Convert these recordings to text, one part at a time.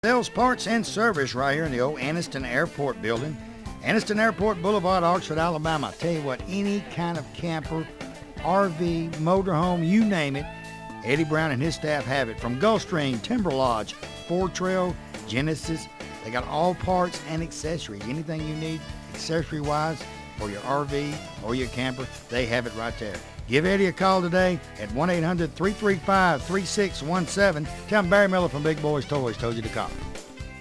Sales parts and service right here in the old Anniston Airport building. Anniston Airport Boulevard, Oxford, Alabama. I tell you what, any kind of camper, RV, motorhome, you name it, Eddie Brown and his staff have it. From Gulfstream, Timber Lodge, Ford Trail, Genesis, they got all parts and accessories. Anything you need accessory-wise for your RV or your camper, they have it right there. Give Eddie a call today at 1-800-335-3617. Tell him Barry Miller from Big Boyz Toys told you to call.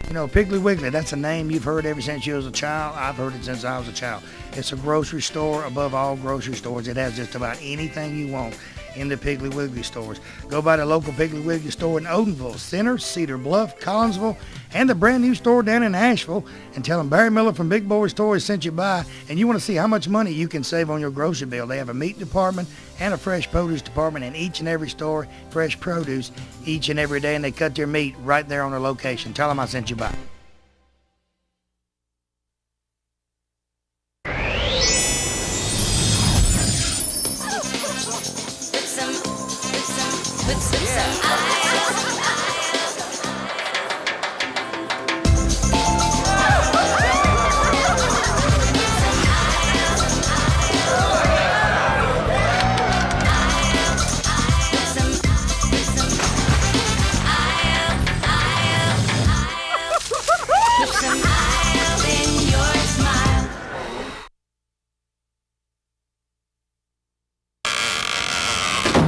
You know, Piggly Wiggly, that's a name you've heard ever since you was a child. I've heard it since I was a child. It's a grocery store above all grocery stores. It has just about anything you want in the Piggly Wiggly stores. Go by the local Piggly Wiggly store in Odenville, Center, Cedar Bluff, Collinsville, and the brand new store down in Asheville, and tell them Barry Miller from Big Boyz Toys sent you by, and you want to see how much money you can save on your grocery bill. They have a meat department and a fresh produce department in each and every store, fresh produce each and every day, and they cut their meat right there on their location. Tell them I sent you by.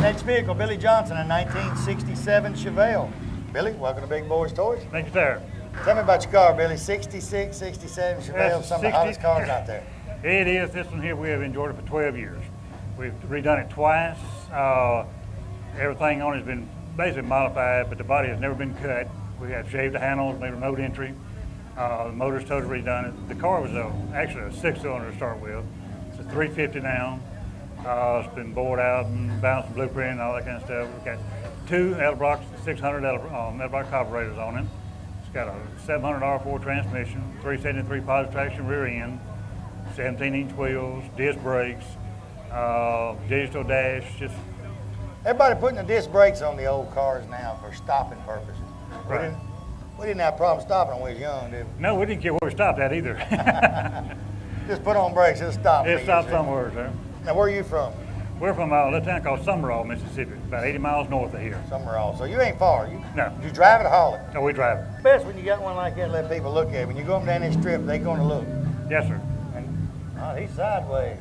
Next vehicle, Billy Johnson, a 1967 Chevelle. Billy, welcome to Big Boyz Toys. Thank you, sir. Tell me about your car, Billy. 66, 67 Chevelle, some of the hottest cars out there. It is. This one here, we have enjoyed it for 12 years. We've redone it twice. Everything on it has been basically modified, but the body has never been cut. We have shaved the handles, made remote entry. The motor's totally redone. The car was actually a 6-cylinder to start with. It's a 350 now. It's been bored out and bounced blueprint and all that kind of stuff. We've got two Edelbrock 600 Edelbrock carburetors on it. It's got a 700 R4 transmission, 373 positive traction rear end, 17-inch wheels, disc brakes, digital dash. Just everybody putting the disc brakes on the old cars now for stopping purposes. Right. We didn't have a problem stopping when we was young, did we? No, we didn't care where we stopped at either. Just put on brakes, it'll stop. It stopped somewhere, sir. Now, where are you from? We're from a little town called Summerall, Mississippi, about 80 miles north of here. Summerall. So you ain't far. No. You drive it or haul it? No, we drive it. Best when you got one like that, let people look at it. When you go up down this strip, they going to look. Yes, sir. And, he's sideways.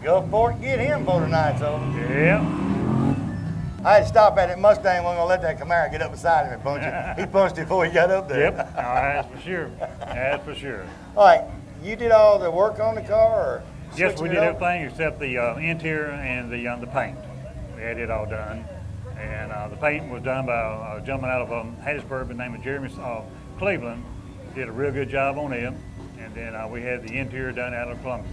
Go for it, get him for tonight, so. Yeah. I had to stop at it. Mustang wasn't going to let that Camaro get up beside him and punch it. He punched it before he got up there. Yep, that's for sure. That's for sure. All right, you did all the work on the car, or? Yes, we did everything except the interior and the paint. We had it all done. And the paint was done by a gentleman out of Hattiesburg by the name of Jeremy Cleveland. Did a real good job on it. And then we had the interior done out of Columbia.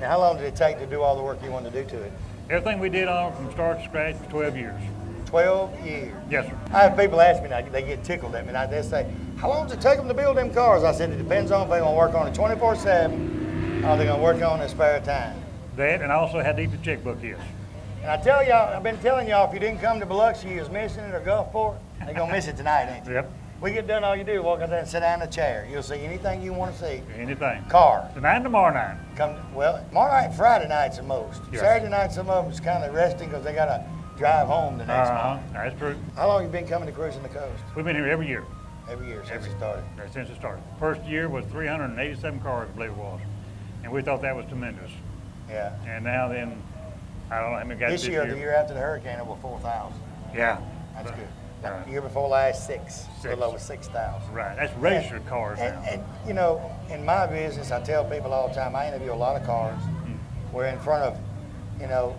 Now, how long did it take to do all the work you wanted to do to it? Everything we did on from start to scratch was 12 years. 12 years? Yes, sir. I have people ask me now, they get tickled at me. They say, how long does it take them to build them cars? I said, it depends on if they're going to work on it 24/7 or they're going to work on it in spare time. That, and I also had to eat the checkbook is. And I tell y'all, I've been telling y'all, if you didn't come to Biloxi, you was missing it, or Gulfport, they're going to miss it tonight, ain't you? Yep. We get done, all you do is walk out there and sit down in a chair. You'll see anything you want to see. Anything. Car. Tonight and tomorrow night. Tomorrow night and Friday nights the most. Yes. Saturday night, some of them's kind of resting because they got to drive home the next month. That's true. How long you been coming to cruising the coast? We've been here every year. Every year since it started? Since it started. First year was 387 cars, I believe it was. And we thought that was tremendous. Yeah. And now then, I don't know how many guys this year. The year after the hurricane, over 4,000. Yeah. That's good. Right. The year before last, a little over 6,000. Right, that's registered cars now. And, you know, in my business, I tell people all the time, I interview a lot of cars. We're in front of, you know,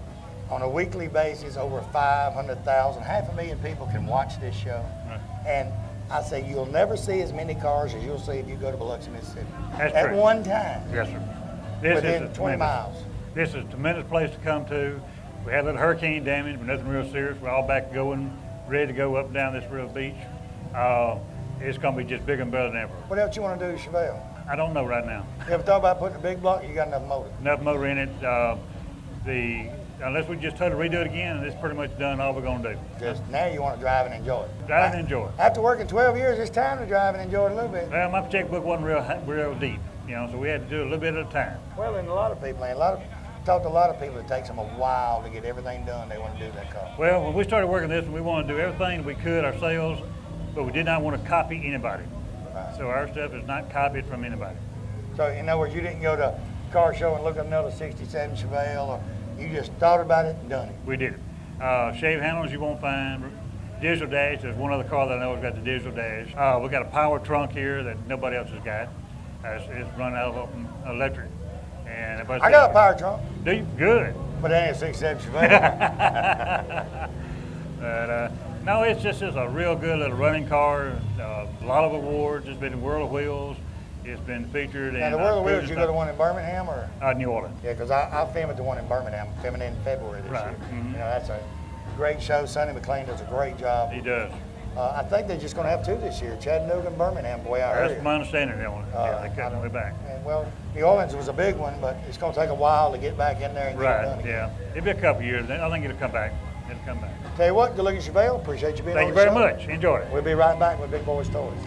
on a weekly basis, over 500,000, 500,000 people can watch this show. Right. And I say you'll never see as many cars as you'll see if you go to Biloxi, Mississippi. That's at true. one time. Yes, sir. This within is 20 miles. This is a tremendous place to come to. We had a little hurricane damage, but nothing real serious. We're all back going, ready to go up and down this real beach. It's going to be just bigger and better than ever. What else you want to do to Chevelle? I don't know right now. You ever thought about putting a big block? You got enough motor? Enough motor in it. The unless we just totally redo it again, and it's pretty much done all we're going to do. Just now you want to drive and enjoy it. Drive and enjoy it. After working 12 years, it's time to drive and enjoy it a little bit. Well, my checkbook wasn't real deep, you know, so we had to do it a little bit at a time. Well, and a lot of people, talked to a lot of people, it takes them a while to get everything done they want to do that car. Well, when we started working this, we wanted to do everything we could ourselves, but we did not want to copy anybody. Right. So our stuff is not copied from anybody. So in other words, you didn't go to a car show and look at another 67 Chevelle, or you just thought about it and done it? We did it. Shave handles you won't find. Digital dash, there's one other car that I know has got the digital dash. We got a power trunk here that nobody else has got. It's run out of electric. And I got a power trunk. Do you? Good. But that ain't a 67 Chevelle. But no, it's a real good little running car. A lot of awards. It's been World of Wheels. It's been featured in. And the World of Wheels, you go to one in Birmingham or? New Orleans. Yeah, because I filmed at the one in Birmingham, filming in February this year. Mm-hmm. You know, that's a great show. Sonny McLean does a great job. He does. I think they're just going to have two this year, Chattanooga and Birmingham, the way I heard. That's my understanding. They cut way back. And, well, New Orleans was a big one, but it's going to take a while to get back in there and get it done again. Yeah. It'll be a couple years. Then I think it'll come back. Tell you what, good looking Chevelle. Appreciate you being on the show. Thank you very much. Enjoy it. We'll be right back with Big Boyz Toyz.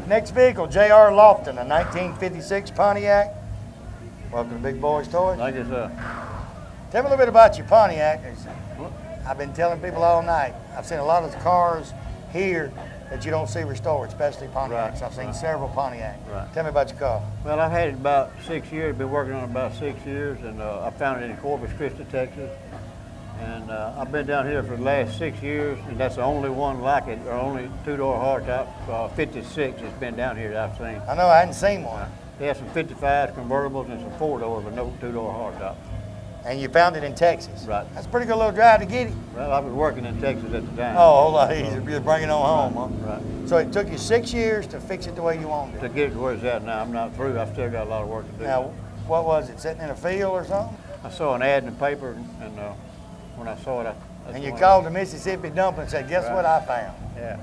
Next vehicle, J.R. Lofton, a 1956 Pontiac. Welcome to Big Boyz Toyz. Thank you, sir. Tell me a little bit about your Pontiac. I've been telling people all night. I've seen a lot of the cars here that you don't see restored, especially Pontiacs. I've seen several Pontiacs. Tell me about your car. Well, I've had it about 6 years. Been working on it about 6 years, and I found it in Corpus Christi, Texas. And I've been down here for the last 6 years, and that's the only one like it, or only two-door hardtop 56 that's been down here that I've seen. I know, I hadn't seen one. They have some 55s, convertibles, and some four-doors, but no two-door hardtop. And you found it in Texas. Right. That's a pretty good little drive to get it. Well, I was working in Texas at the time. Oh, a whole lot easier. Just bring it on home, huh? Right. So it took you 6 years to fix it the way you wanted To it. get it to where it's at now, I'm not through. I've still got a lot of work to do. Now, what was it, sitting in a field or something? I saw an ad in the paper, and when I saw it, And you called the Mississippi Dumper and said, guess Right. what I found? Yeah.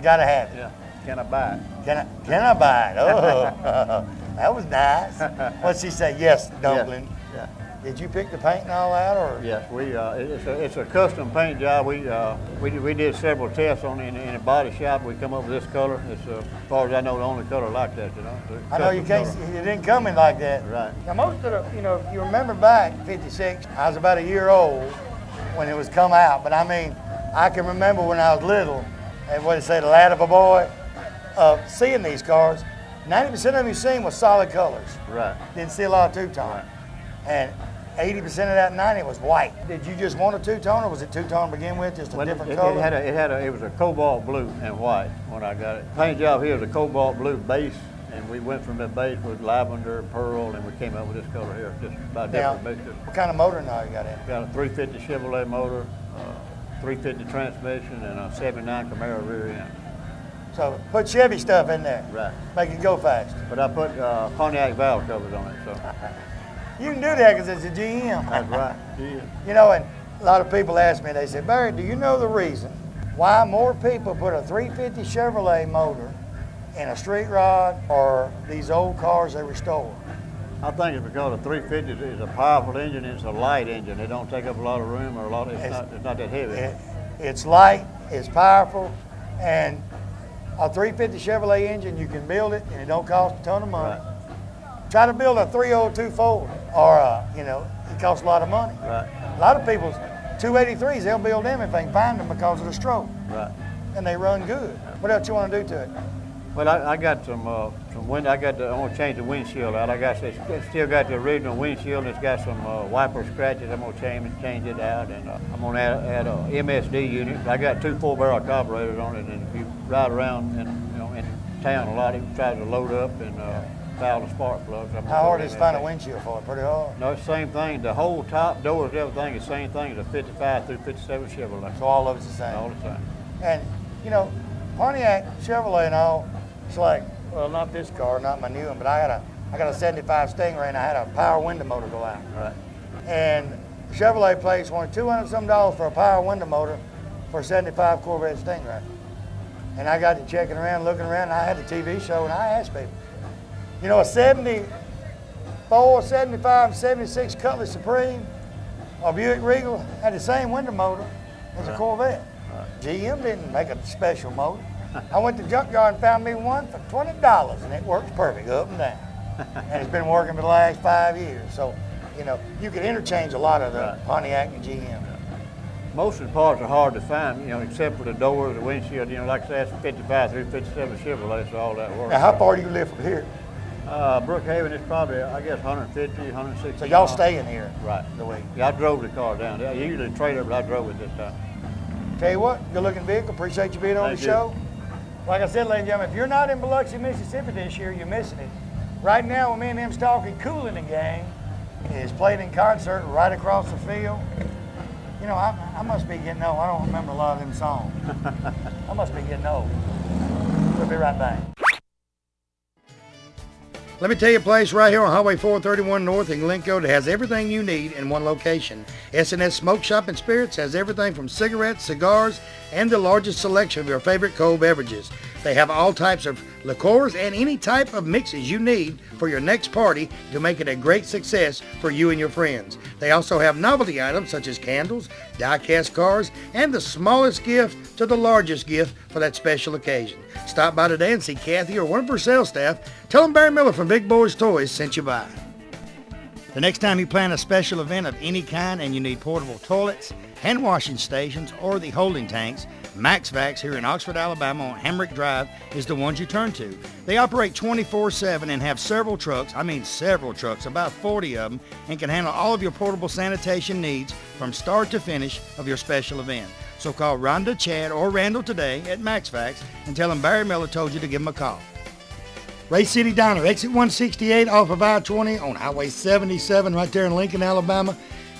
Gotta have it. Yeah. Can I buy it? Can I buy it? Oh, that was nice. What'd she say? Yes, Dumpling. Yeah. Did you pick the paint and all that, or? Yes, it's a custom paint job. We did several tests on it in a body shop. We come up with this color. It's as far as I know the only color like that, you know. I know you can't. It didn't come in like that. Right. Now most of the, if you remember back, '56, I was about a year old when it was come out. But I mean, I can remember when I was little, and what it say, the lad of a boy, seeing these cars. 90% of them you seen was solid colors. Right. Didn't see a lot of two-tone. Right. And 80% of that 90 was white. Did you just want a two-tone, or was it two-tone to begin with, just a different color? It was a cobalt blue and white when I got it. Paint job here was a cobalt blue base, and we went from the base with lavender, pearl, and we came up with this color here, just about different mixtures. What kind of motor now you got in? Got a 350 Chevrolet motor, 350 transmission, and a 79 Camaro rear end. So put Chevy stuff in there. Right. Make it go fast. But I put Pontiac valve covers on it, so. You can do that because it's a GM. That's right. Yeah. And a lot of people ask me, they say, Barry, do you know the reason why more people put a 350 Chevrolet motor in a street rod or these old cars they restore? I think it's because the 350 is a powerful engine. It's a light engine. It don't take up a lot of room or it's not that heavy. It's light, it's powerful, and a 350 Chevrolet engine, you can build it and it don't cost a ton of money. Right. Try to build a 302 Ford, or it costs a lot of money. Right. A lot of people's 283s, they'll build them if they can find them because of the stroke. Right. And they run good. What else you want to do to it? Well, I got some wind. I want to change the windshield out. It's still got the original windshield. It's got some wiper scratches. I'm gonna change it out, and I'm gonna add a MSD unit. I got 2 4-barrel carburetors on it, and if you ride around in town a lot, it tries to load up and foul the spark plugs. How hard is it to find a windshield for it? Pretty hard. No, it's the same thing. The whole top doors, everything is the same thing as a 55 through 57 Chevrolet. So all of it's the same. All the same. And Pontiac, Chevrolet, and all. It's like, well, not this car, not my new one, but I got a 75 Stingray, and I had a power window motor go out. Right. And Chevrolet place wanted $200-some for a power window motor for a 75 Corvette Stingray. And I got to checking around, looking around, and I had the TV show, and I asked people, a 74, 75, 76 Cutlass Supreme or Buick Regal had the same window motor as a Corvette. GM didn't make a special motor. I went to the junkyard and found me one for $20, and it works perfect up and down. And it's been working for the last 5 years. So, you can interchange a lot of the Pontiac and GM. Most of the parts are hard to find, except for the doors, the windshield. Like I said, it's 55 through 57 Chevrolet, so all that works. Now, how far do you live from here? Brookhaven is probably, I guess, 150, 160. So y'all staying here? Right. The week. Yeah, I drove the car down. I usually trailer, but I drove it this time. Tell you what, good looking vehicle. Appreciate you being on the show. Like I said, ladies and gentlemen, if you're not in Biloxi, Mississippi this year, you're missing it. Right now, when me and them's talking, Coolin' the Gang is played in concert right across the field. I must be getting old. I don't remember a lot of them songs. I must be getting old. We'll be right back. Let me tell you a place right here on Highway 431 North in Glencoe that has everything you need in one location. S&S Smoke Shop and Spirits has everything from cigarettes, cigars, and the largest selection of your favorite cold beverages. They have all types of liqueurs and any type of mixes you need for your next party to make it a great success for you and your friends. They also have novelty items such as candles, die-cast cars, and the smallest gift to the largest gift for that special occasion. Stop by today and see Kathy or one of her sales staff. Tell them Barry Miller from Big Boyz Toyz sent you by. The next time you plan a special event of any kind and you need portable toilets, hand washing stations, or the holding tanks, MaxVax here in Oxford, Alabama on Hamrick Drive is the ones you turn to. They operate 24/7 and have several trucks, about 40 of them, and can handle all of your portable sanitation needs from start to finish of your special event. So call Rhonda, Chad, or Randall today at MaxVax and tell them Barry Miller told you to give them a call. Ray City Diner, exit 168 off of I-20 on Highway 77 right there in Lincoln, Alabama.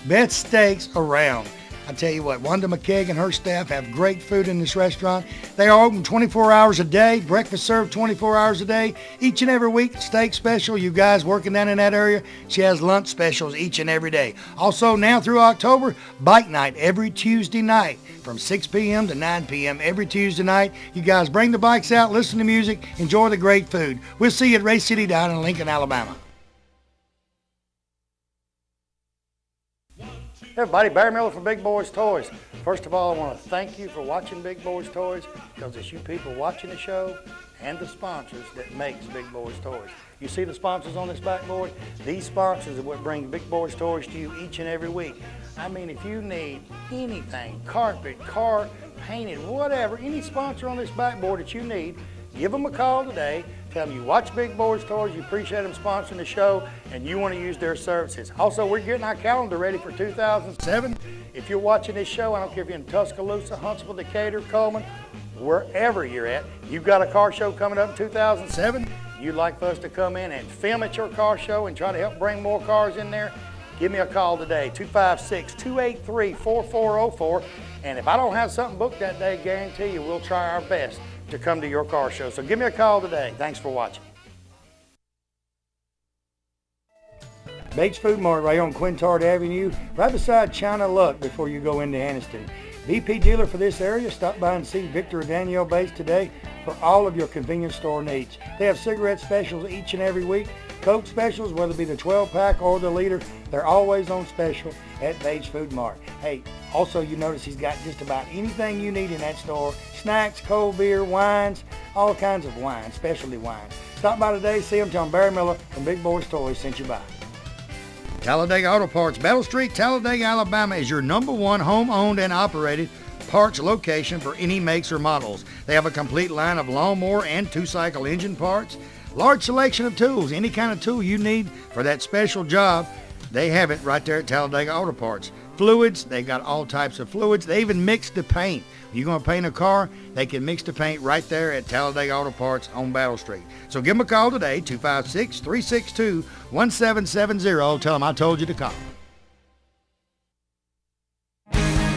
Best steaks around. I tell you what, Wanda McKeag and her staff have great food in this restaurant. They are open 24 hours a day, breakfast served 24 hours a day. Each and every week, steak special. You guys working down in that area, she has lunch specials each and every day. Also, now through October, bike night every Tuesday night from 6 p.m. to 9 p.m. every Tuesday night. You guys bring the bikes out, listen to music, enjoy the great food. We'll see you at Ray City Diner in Lincoln, Alabama. Hey everybody, Barry Miller from Big Boyz Toys. First of all, I want to thank you for watching Big Boyz Toys because it's you people watching the show and the sponsors that makes Big Boyz Toys. You see the sponsors on this backboard? These sponsors are what bring Big Boyz Toys to you each and every week. I mean, if you need anything, carpet, car, painted, whatever, any sponsor on this backboard that you need, give them a call today. Tell them you watch Big Boyz Toys, you appreciate them sponsoring the show, and you want to use their services. Also, we're getting our calendar ready for 2007. If you're watching this show, I don't care if you're in Tuscaloosa, Huntsville, Decatur, Coleman, wherever you're at, you've got a car show coming up in 2007. You'd like for us to come in and film at your car show and try to help bring more cars in there, give me a call today, 256-283-4404. And if I don't have something booked that day, guarantee you we'll try our best to come to your car show. So give me a call today. Thanks for watching. Bates Food Mart right on Quintard Avenue, right beside China Luck before you go into Anniston. VP dealer for this area, stop by and see Victor or Danielle Bates today for all of your convenience store needs. They have cigarette specials each and every week. Coke specials, whether it be the 12-pack or the liter, they're always on special at Bates Food Mart. Hey, also you notice he's got just about anything you need in that store. Snacks, cold beer, wines, all kinds of wines, specialty wines. Stop by today, see him, tell him Barry Miller from Big Boyz Toys sent you by. Talladega Auto Parts, Battle Street, Talladega, Alabama is your #1 home-owned and operated parts location for any makes or models. They have a complete line of lawnmower and two-cycle engine parts, large selection of tools, any kind of tool you need for that special job, they have it right there at Talladega Auto Parts. Fluids, they got all types of fluids. They even mix the paint. You're going to paint a car, they can mix the paint right there at Talladega Auto Parts on Battle Street. So give them a call today, 256-362-1770. Tell them I told you to call.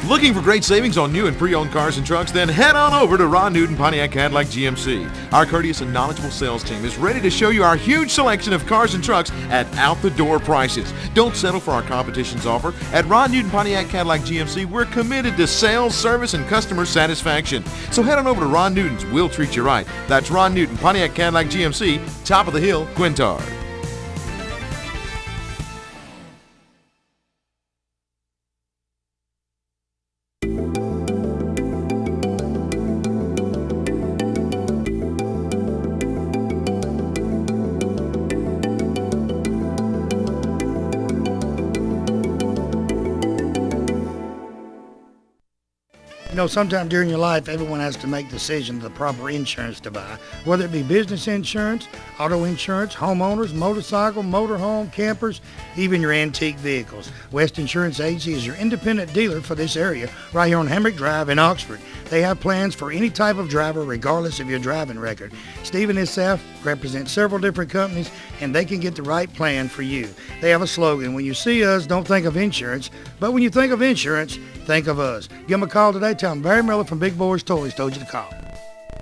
Looking for great savings on new and pre-owned cars and trucks? Then head on over to Ron Newton Pontiac Cadillac GMC. Our courteous and knowledgeable sales team is ready to show you our huge selection of cars and trucks at out-the-door prices. Don't settle for our competition's offer. At Ron Newton Pontiac Cadillac GMC, we're committed to sales, service, and customer satisfaction. So head on over to Ron Newton's. We'll treat you right. That's Ron Newton Pontiac Cadillac GMC, top of the hill, Quintard. You know, sometime during your life, everyone has to make decisions of the proper insurance to buy, whether it be business insurance, auto insurance, homeowners, motorcycle, motorhome, campers, even your antique vehicles. West Insurance Agency is your independent dealer for this area right here on Hamrick Drive in Oxford. They have plans for any type of driver regardless of your driving record. Steve and his staff represent several different companies and they can get the right plan for you. They have a slogan, when you see us, don't think of insurance, but when you think of insurance, think of us. Give them a call today, tell them Barry Miller from Big Boyz Toys told you to call.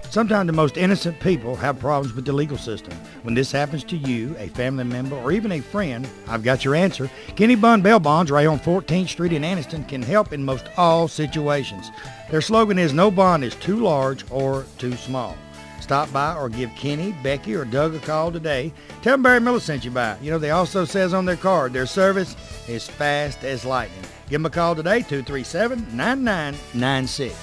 Sometimes the most innocent people have problems with the legal system. When this happens to you, a family member, or even a friend, I've got your answer. Kenny Bond Bail Bonds right on 14th Street in Anniston can help in most all situations. Their slogan is no bond is too large or too small. Stop by or give Kenny, Becky, or Doug a call today. Tell them Barry Miller sent you by. You know, they also says on their card, their service is fast as lightning. Give them a call today, 237-9996.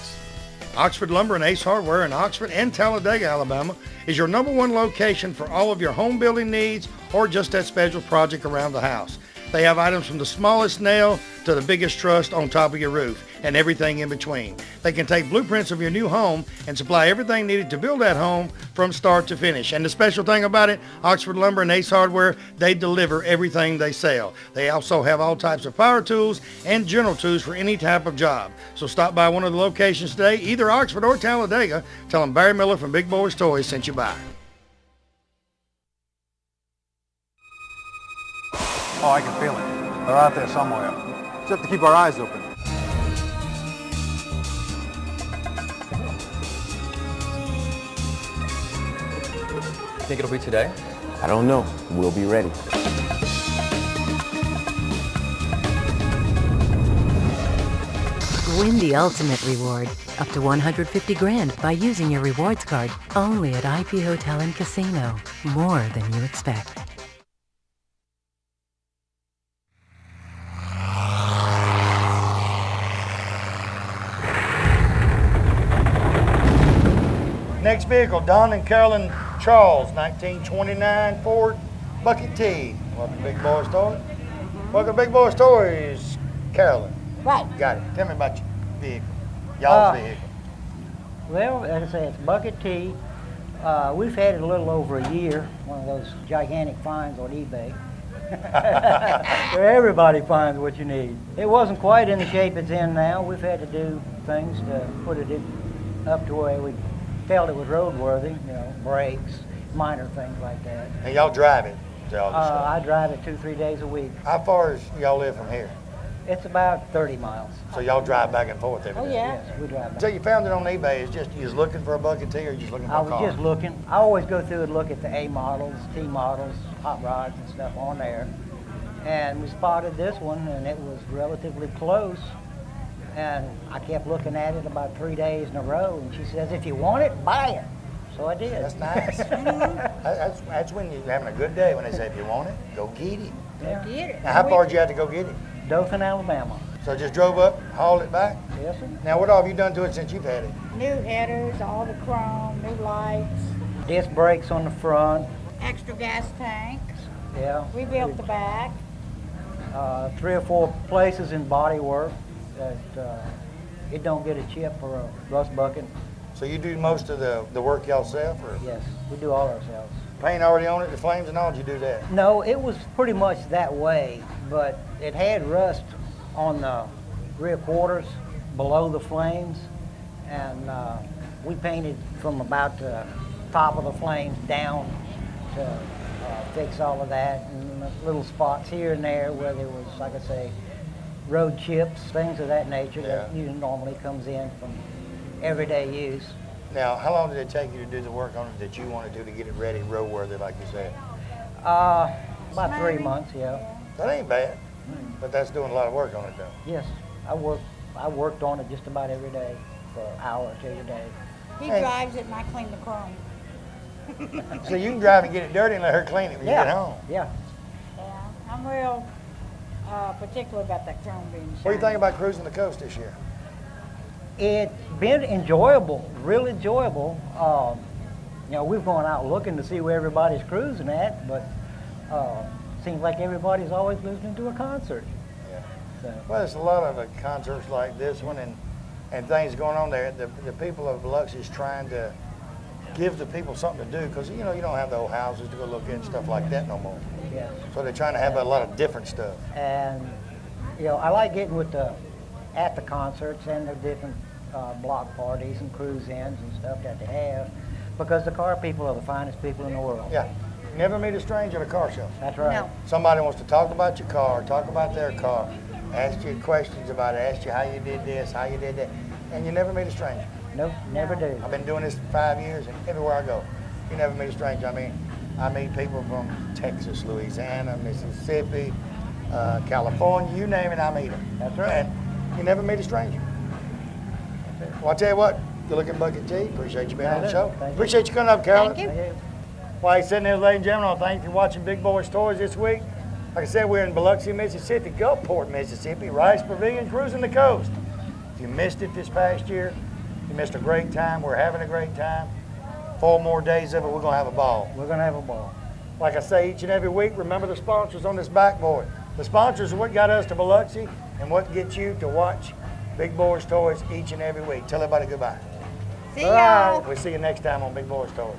Oxford Lumber and Ace Hardware in Oxford and Talladega, Alabama is your #1 location for all of your home building needs or just that special project around the house. They have items from the smallest nail to the biggest truss on top of your roof and everything in between. They can take blueprints of your new home and supply everything needed to build that home from start to finish. And the special thing about it, Oxford Lumber and Ace Hardware, they deliver everything they sell. They also have all types of power tools and general tools for any type of job. So stop by one of the locations today, either Oxford or Talladega. Tell them Barry Miller from Big Boyz Toys sent you by. Oh, I can feel it. They're out there somewhere. Just have to keep our eyes open. Think it'll be today? I don't know. We'll be ready. Win the ultimate reward, up to $150 grand by using your rewards card, only at IP Hotel and Casino. More than you expect. Next vehicle, Don and Carolyn Charles, 1929 Ford Bucket T. Welcome to Big Boyz Toys. Welcome to Big Boyz Toys, Carolyn. Right. Got it. Tell me about your vehicle, y'all's vehicle. Well, as I say, it's Bucket T. We've had it a little over a year, one of those gigantic finds on eBay. Where everybody finds what you need. It wasn't quite in the shape it's in now. We've had to do things to put it up to where we felt it was roadworthy, you know, brakes, minor things like that. And y'all drive it to all this stuff? I drive it 2-3 days a week. How far is y'all live from here? It's about 30 miles. So y'all drive back and forth every day? Yes, we drive back. So you found it on eBay, it's just, you was looking for a Bucket T or you just looking for a car? I was just looking. I always go through and look at the A models, T models, hot rods and stuff on there. And we spotted this one and it was relatively close. And I kept looking at it about 3 days in a row, and she says, if you want it, buy it. So I did. That's nice. That's when you're having a good day, when they say, if you want it, go get it. Yeah. Get it. Now, how far did you have to go get it? Dothan, Alabama. So just drove up, hauled it back? Yes, sir. Now, what all have you done to it since you've had it? New headers, all the chrome, new lights, Disc brakes on the front. extra gas tanks. Yeah. Rebuilt the back. 3 or 4 places in body work that it don't get a chip or a rust bucket. So you do most of the work yourself, or Yes, we do all ourselves. paint already on it, the flames and all, did you do that? No, it was pretty much that way, but it had rust on the rear quarters below the flames, and we painted from about the top of the flames down to fix all of that, and little spots here and there where there was, like I say, road chips, things of that nature that normally comes in from everyday use. Now, how long did it take you to do the work on it that you wanted to get it ready, roadworthy, like you said? About 3 months, yeah. That ain't bad, but that's doing a lot of work on it, though. Yes, I worked on it just about every day for an hour or 2 a day. He drives it and I clean the chrome. So you can drive and get it dirty and let her clean it when you get home. Yeah. Yeah, I'm real particular about that chrome being shiny. What do you think about cruising the coast this year? It's been enjoyable, real enjoyable. You know, we've gone out looking to see where everybody's cruising at, but seems like everybody's always listening to a concert. Yeah. So. Well, there's a lot of concerts like this one and things going on there. The people of Biloxi is trying to give the people something to do, because you know you don't have the old houses to go look at and stuff like that no more. Yeah. So they're trying to have a lot of different stuff. And you know, I like getting with at the concerts and the different block parties and cruise-ins and stuff that they have, because the car people are the finest people in the world. Yeah. You never meet a stranger at a car show. That's right. No. Somebody wants to talk about your car, talk about their car, ask you questions about it, ask you how you did this, how you did that, and you never meet a stranger. Nope, never do. I've been doing this for 5 years, and everywhere I go, you never meet a stranger. I mean, I meet people from Texas, Louisiana, Mississippi, California, you name it, I meet them. That's right. And you never meet a stranger. Well, I'll tell you what, good looking Bucket T. Appreciate you being on the show. Thank you. Appreciate you coming up, Carolyn. Thank you. Thank you. While you're sitting there, ladies and gentlemen, I thank you for watching Big Boyz Toys this week. Like I said, we're in Biloxi, Mississippi, Gulfport, Mississippi, Rice Pavilion, cruising the coast. If you missed it this past year, you missed a great time. We're having a great time. 4 more days of it, we're going to have a ball. We're going to have a ball. Like I say each and every week, remember the sponsors on this backboard. The sponsors are what got us to Biloxi and what gets you to watch Big Boyz Toys each and every week. Tell everybody goodbye. See y'all. We'll see you next time on Big Boyz Toys.